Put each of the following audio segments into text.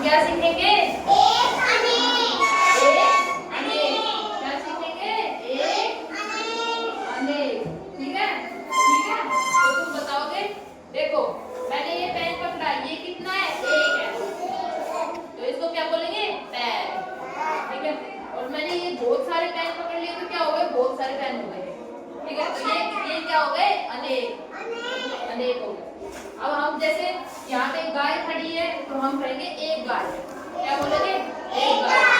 क्या सीखेंगे? एक अनेक। क्या सीखेंगे? एक अनेक। ठीक है, ठीक है। तो तुम बताओगे, देखो मैंने ये पेन पकड़ा, ये कितना है? एक है, तो इसको क्या बोलेंगे? पेन। ठीक है, और मैंने ये बहुत सारे पेन पकड़ लिए तो क्या हो गए? बहुत सारे पेन हो गए। ठीक है, तो ये क्या हो गए? अनेक। अनेक हो गए। अब हम जैसे यहाँ पे गाय खड़ी है तो हम कहेंगे एक गाय। क्या बोलेंगे? एक गाय।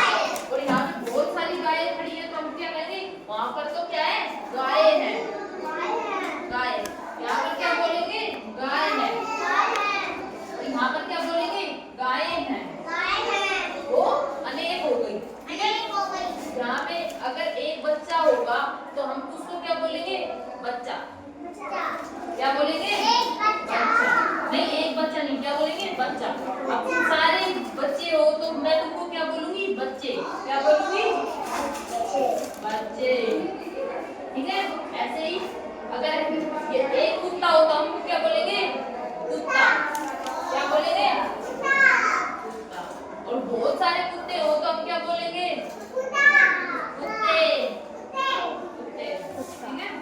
और यहाँ पे बहुत सारी गायें खड़ी है तो हम क्या कहेंगे? वहां पर तो क्या है? गाय है। गाय। यहाँ पर क्या बोलेंगे? गाय है। और यहाँ पर क्या बोलेंगे? गाय है। वो अनेक हो गई। ठीक है, यहाँ पे अगर एक बच्चा होगा तो हम उसको क्या बोलेंगे? बच्चा। क्या बोलेंगे? बच्चा। नहीं, एक बच्चा नहीं, क्या बोलेंगे? बच्चा। अब सारे बच्चे हो तो मैं तुमको क्या बोलूंगी? बच्चे। क्या बोलूंगी? बच्चे। ठीक है, ऐसे ही अगर ये एक कुत्ता हो तो हम क्या बोलेंगे? कुत्ता। क्या बोलेंगे? कुत्ता। और बहुत सारे कुत्ते हो तो हम क्या बोलेंगे? कुत्ते। कुत्ते। ठीक है,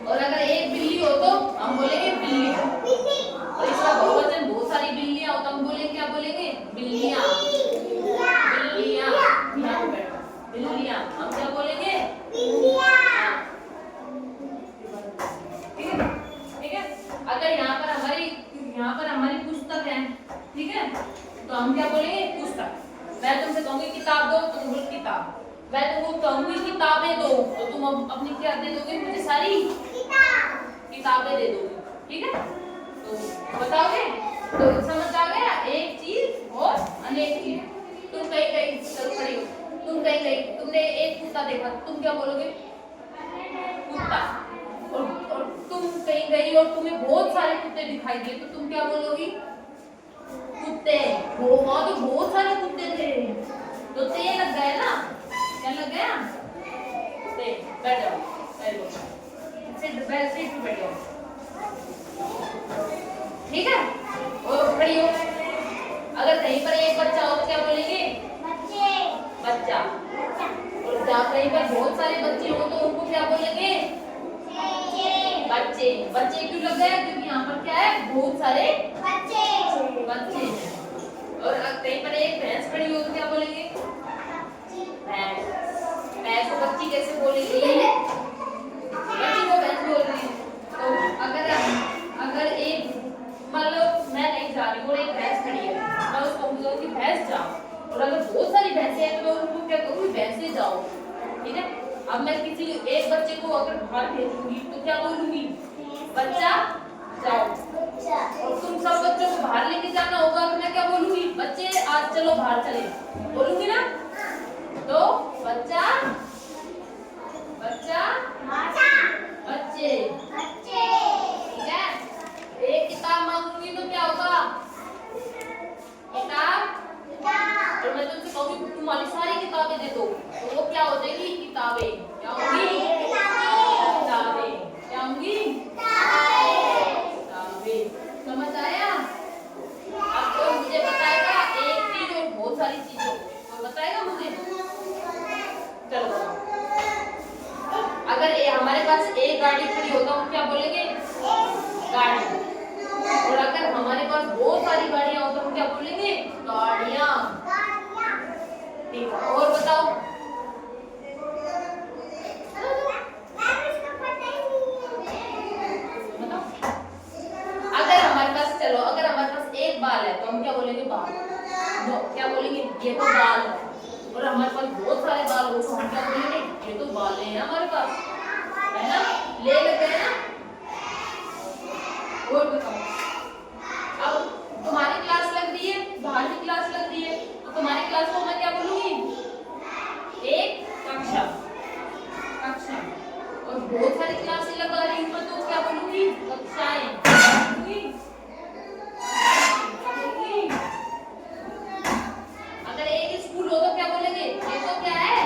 और अगर एक बिल्ली हो तो हम बोलेंगे बिल्ली। और इसका बहुवचन बहुत सारी बिल्लियां हो तो हम बोलेंगे, क्या बोलेंगे? बिल्लियां। बिल्लियां। बिल्लियां। हम क्या बोलेंगे? ठीक है, ठीक है। अगर यहाँ पर हमारी पुस्तक है, ठीक है, तो हम क्या बोलेंगे? पुस्तक। मैं तुमसे कहूंगी किताब दो, तुम बोल किताब। मैं तुमको कहूंगी किताबें दो तो तुम अपनी क्या दे दोगे? मुझे सारी किताबें दे दोगे। ठीक है, तो बताओगे? तो समझ आ गया? एक चीज और अनेक चीज। तुम कहीं कहीं चलो खड़ी हो, तुम कहीं कहीं तुमने एक कुत्ता देखा, तुम क्या बोलोगे? कुत्ता। और तुम कहीं गई और तुम्हें बहुत सारे कुत्ते दिखाई दिए तो तुम क्या बोलोगी? कुत्ते। वो वहां तो बहुत सारे कुत्ते थे तो ते लग गए ना। क्या लग गया? ते। बैठ जाओ, बैठ जाओ, सीट पे बैठ जाओ। ठीक है, और खड़ी हो। अगर कहीं पर एक बच्चा हो तो क्या बोलेंगे? बच्चा। और जहाँ कहीं पर बहुत सारे बच्चे हो तो उनको क्या बोलेंगे? बच्चे। बच्चे क्यों लग गया? क्योंकि यहाँ पर क्या है? बहुत सारे बच्चे। और कहीं पर एक भैंस खड़ी हो तो क्या बोलेंगे? भैंस। भैंस को बच्ची कैसे बोलेंगे? बच्ची को भैंस बोल रही है। तो अगर एक मान लो मैं नहीं जा रही और एक भैंस खड़ी है, मैं उसको कहूँगी भैंस जाओ। और अगर बहुत सारी भैंसें हैं तो मैं उनको क्या कहूँगी? भैंसे जाओ। ठीक है, अब मैं किसी एक बच्चे को अगर बाहर भेजूंगी तो क्या बोलूंगी? बच्चा जाओ। और तुम सब बच्चों को बाहर लेके जाना होगा तो मैं क्या बोलूंगी? बच्चे आज चलो बाहर चले, बोलूंगी ना। तो बच्चा बच्चे। ठीक है, एक किताब मांगूंगी तो क्या होगा? किताब। और मैं तुमसे कहूंगी तुम वाली सारी किताबें दे दो तो वो क्या हो जाएगी? किताबें। क्या होंगी? किताबें। क्या होंगी? किताबें। समझ आया? अब कोई मुझे बताएगा एक चीज और बहुत सारी चीजों को, तो बताएगा मुझे? चलो बताओ। अगर हमारे पास एक गाड़ी खड़ी हो तो हम क्या बोलेंगे? गाड़ी। और अगर हमारे पास बहुत सारी गाड़ियां हो तो हम क्या बोलेंगे? गाड़ियां। ठीक है, और बताओ। अगर हमारे पास एक बाल है तो हम क्या बोलेंगे? बाल। क्या बोलेंगे? ये तो बाल है। और हमारे पास बहुत सारे बाल हो तो हम क्या बोलेंगे? ये तो बाल है हमारे पास, है ना? ले लेते हैं ना। और बताओ, अब तुम्हारी क्लास लग रही है, बाहर की क्लास लग रही है, तो तुम्हारी क्लास को मैं क्या बोलूंगी? एक कक्षा। कक्षा। और बहुत सारी क्लासें लगा रही हूँ तो क्या बोलूंगी? कक्षाएं। अगर एक स्कूल हो तो क्या बोलेंगे? ये तो क्या है?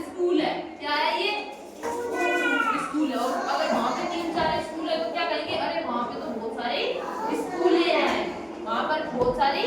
स्कूल है। क्या है ये? स्कूल है। और अगर वहां पे 3-4 स्कूल है तो क्या कहेंगे? अरे वहां पे तो बहुत सारे बहुत सारी